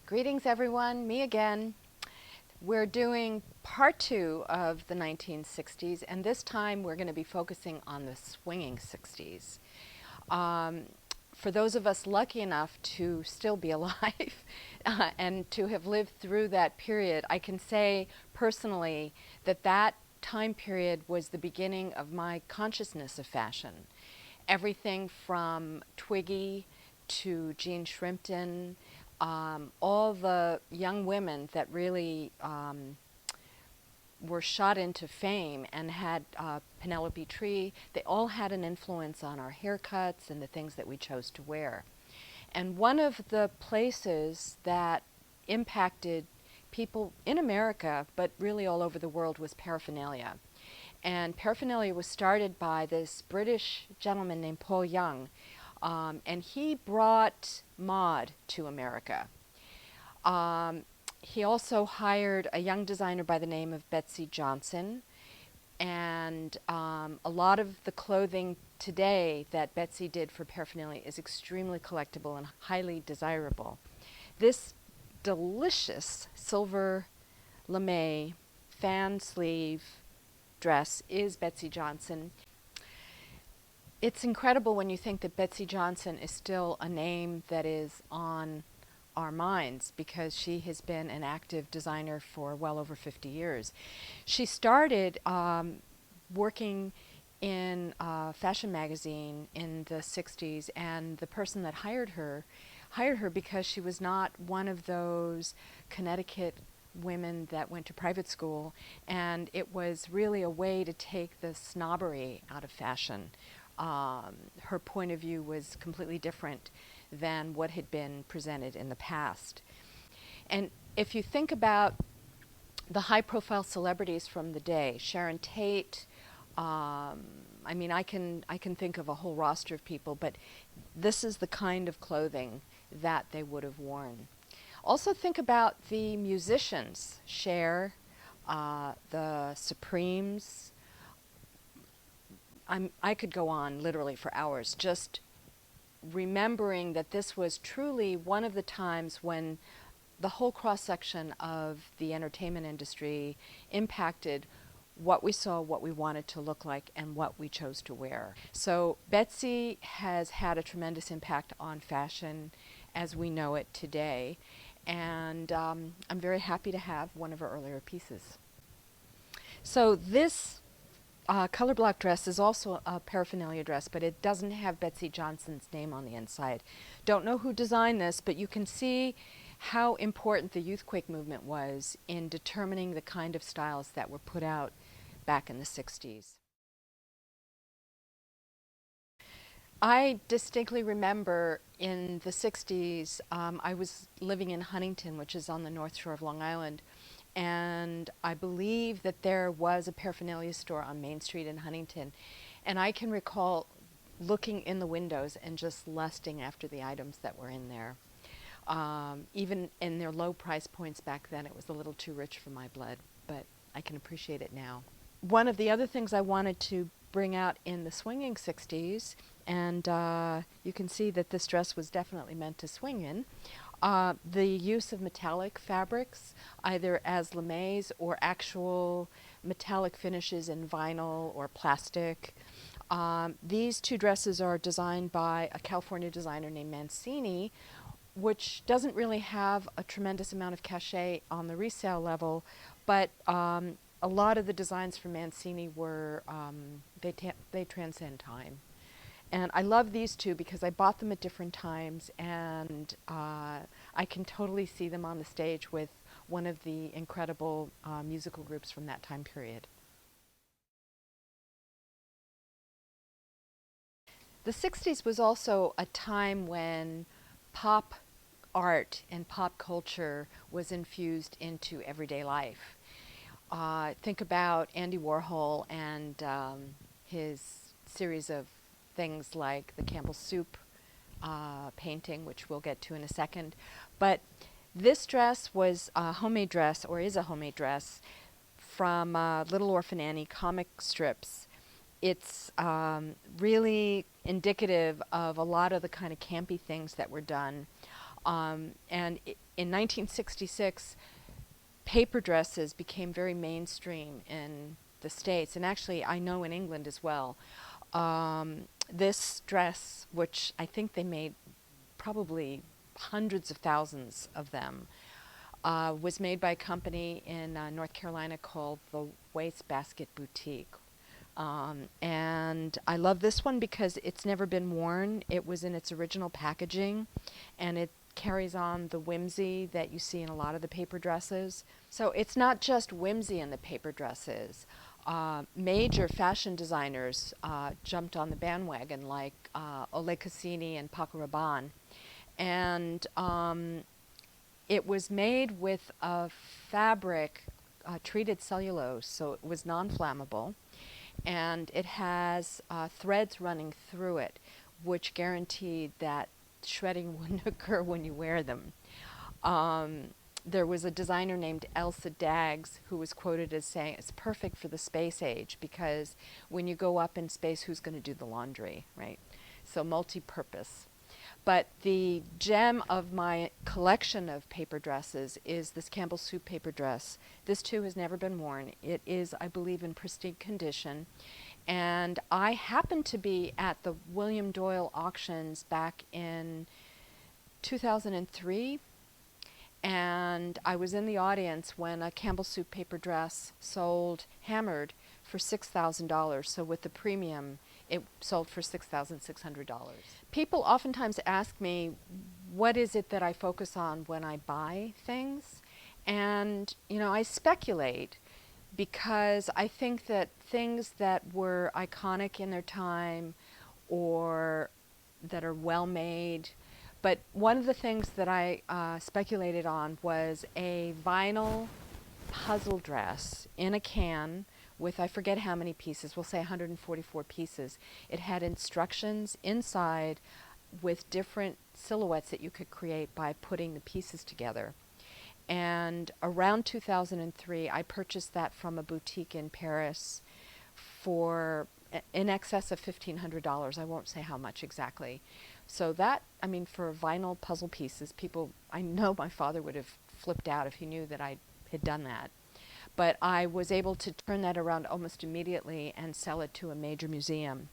Greetings everyone, me again. We're doing part two of the 1960s, and this time we're going to be focusing on the swinging 60s. Um, for those of us lucky enough to still be alive and to have lived through that period, I can say personally that that time period was the beginning of my consciousness of fashion. Everything from Twiggy to Jean Shrimpton, all the young women that really were shot into fame and had Penelope Tree, they all had an influence on our haircuts and the things that we chose to wear. And one of the places that impacted people in America, but really all over the world, was Paraphernalia. And Paraphernalia was started by this British gentleman named Paul Young, and he brought mod to America. He also hired a young designer by the name of Betsey Johnson, and a lot of the clothing today that Betsey did for Paraphernalia is extremely collectible and highly desirable. This delicious silver lame fan sleeve dress is Betsey Johnson. It's incredible when you think that Betsey Johnson is still a name that is on our minds, because she has been an active designer for well over 50 years. She started working in a fashion magazine in the 60s, and the person that hired her because she was not one of those Connecticut women that went to private school, and it was really a way to take the snobbery out of fashion. Her point of view was completely different than what had been presented in the past. And if you think about the high-profile celebrities from the day, Sharon Tate, I mean, I can think of a whole roster of people, but this is the kind of clothing that they would have worn. Also think about the musicians, Cher, the Supremes. I could go on literally for hours, just remembering that this was truly one of the times when the whole cross-section of the entertainment industry impacted what we saw, what we wanted to look like, and what we chose to wear. So Betsey has had a tremendous impact on fashion as we know it today, and I'm very happy to have one of her earlier pieces. So this color block dress is also a Paraphernalia dress, but it doesn't have Betsey Johnson's name on the inside. Don't know who designed this, but you can see how important the Youthquake movement was in determining the kind of styles that were put out back in the 60s. I distinctly remember in the 60s, I was living in Huntington, which is on the North Shore of Long Island, and I believe that there was a Paraphernalia store on Main Street in Huntington. And I can recall looking in the windows and just lusting after the items that were in there. Even in their low price points back then, it was a little too rich for my blood, but I can appreciate it now. One of the other things I wanted to bring out in the swinging 60s, and you can see that this dress was definitely meant to swing in, the use of metallic fabrics, either as lames or actual metallic finishes in vinyl or plastic. These two dresses are designed by a California designer named Mancini, which doesn't really have a tremendous amount of cachet on the resale level, but a lot of the designs from Mancini were, they transcend time. And I love these two because I bought them at different times, and I can totally see them on the stage with one of the incredible musical groups from that time period. The 60s was also a time when pop art and pop culture was infused into everyday life. Think about Andy Warhol and his series of things like the Campbell Soup painting, which we'll get to in a second. But this dress was a homemade dress, or is a homemade dress, from Little Orphan Annie comic strips. It's really indicative of a lot of the kind of campy things that were done. And in 1966, paper dresses became very mainstream in the States, and actually I know in England as well. This dress, which I think they made probably hundreds of thousands of them, was made by a company in North Carolina called the Wastebasket Boutique. And I love this one because it's never been worn. It was in its original packaging, and it carries on the whimsy that you see in a lot of the paper dresses. So it's not just whimsy in the paper dresses. Major fashion designers jumped on the bandwagon, like Ole Cassini and Paco Rabanne. And it was made with a fabric, treated cellulose, so it was non-flammable. And it has threads running through it, which guaranteed that shredding wouldn't occur when you wear them. There was a designer named Elsa Daggs who was quoted as saying it's perfect for the space age because when you go up in space, who's going to do the laundry, right? So multi-purpose. But the gem of my collection of paper dresses is this Campbell Soup paper dress. This too has never been worn. It is, I believe, in pristine condition. And I happened to be at the William Doyle auctions back in 2003. And I was in the audience when a Campbell Soup paper dress sold hammered for $6,000. So with the premium, it sold for $6,600. People oftentimes ask me, what is it that I focus on when I buy things? And, you know, I speculate because I think that things that were iconic in their time or that are well made. But one of the things that I speculated on was a vinyl puzzle dress in a can with I forget how many pieces, we'll say 144 pieces. It had instructions inside with different silhouettes that you could create by putting the pieces together. And around 2003, I purchased that from a boutique in Paris for in excess of $1,500. I won't say how much exactly. So that, I mean, for vinyl puzzle pieces, people, I know my father would have flipped out if he knew that I had done that. But I was able to turn that around almost immediately and sell it to a major museum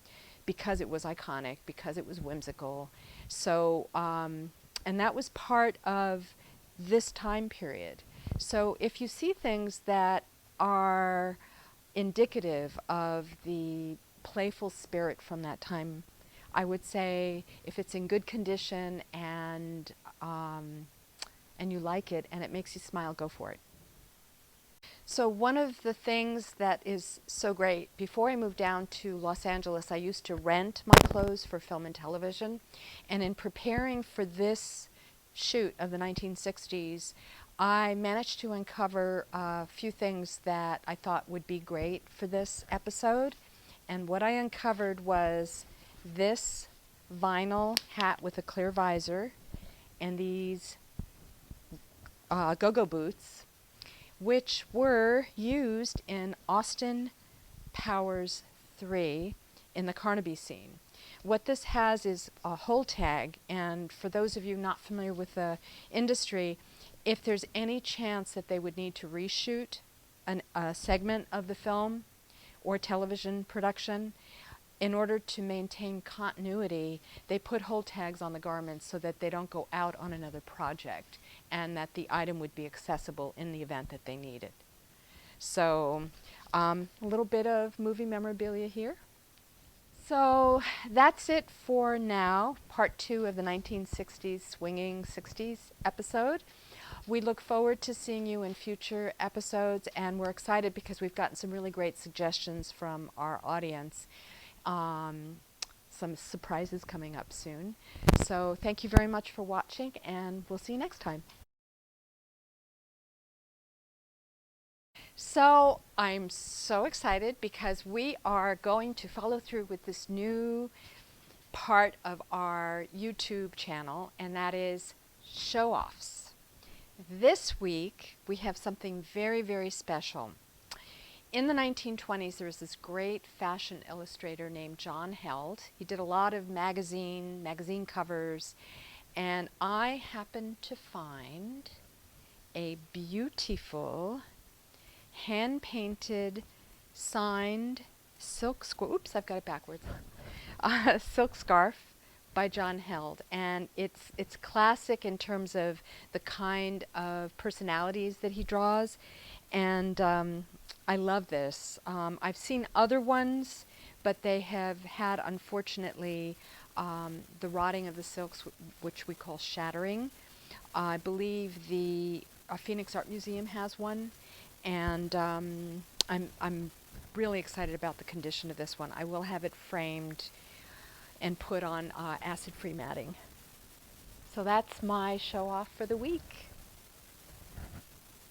because it was iconic, because it was whimsical. So, and that was part of this time period. So if you see things that are indicative of the playful spirit from that time, I would say if it's in good condition and you like it and it makes you smile, go for it. So one of the things that is so great, before I moved down to Los Angeles, I used to rent my clothes for film and television. And in preparing for this shoot of the 1960s, I managed to uncover a few things that I thought would be great for this episode. And what I uncovered was this vinyl hat with a clear visor and these go-go boots, which were used in Austin Powers 3 in the Carnaby scene. What this has is a hole tag, and for those of you not familiar with the industry, if there's any chance that they would need to reshoot a segment of the film or television production, in order to maintain continuity, they put hole tags on the garments so that they don't go out on another project and that the item would be accessible in the event that they need it. So a little bit of movie memorabilia here. So that's it for now, part 2 of the 1960s Swinging 60s episode. We look forward to seeing you in future episodes, and we're excited because we've gotten some really great suggestions from our audience. Some surprises coming up soon. So thank you very much for watching, and we'll see you next time. So I'm so excited because we are going to follow through with this new part of our YouTube channel, and that is show-offs. This week we have something very, very special. In the 1920s, there was this great fashion illustrator named John Held. He did a lot of magazine covers, And I happened to find a beautiful hand-painted, signed silk scarf. Oops, I've got it backwards. Silk scarf by John Held, and it's classic in terms of the kind of personalities that he draws, and I love this. I've seen other ones, but they have had, unfortunately, the rotting of the silks, which we call shattering. I believe the Phoenix Art Museum has one, and I'm really excited about the condition of this one. I will have it framed and put on acid-free matting. So that's my show off for the week.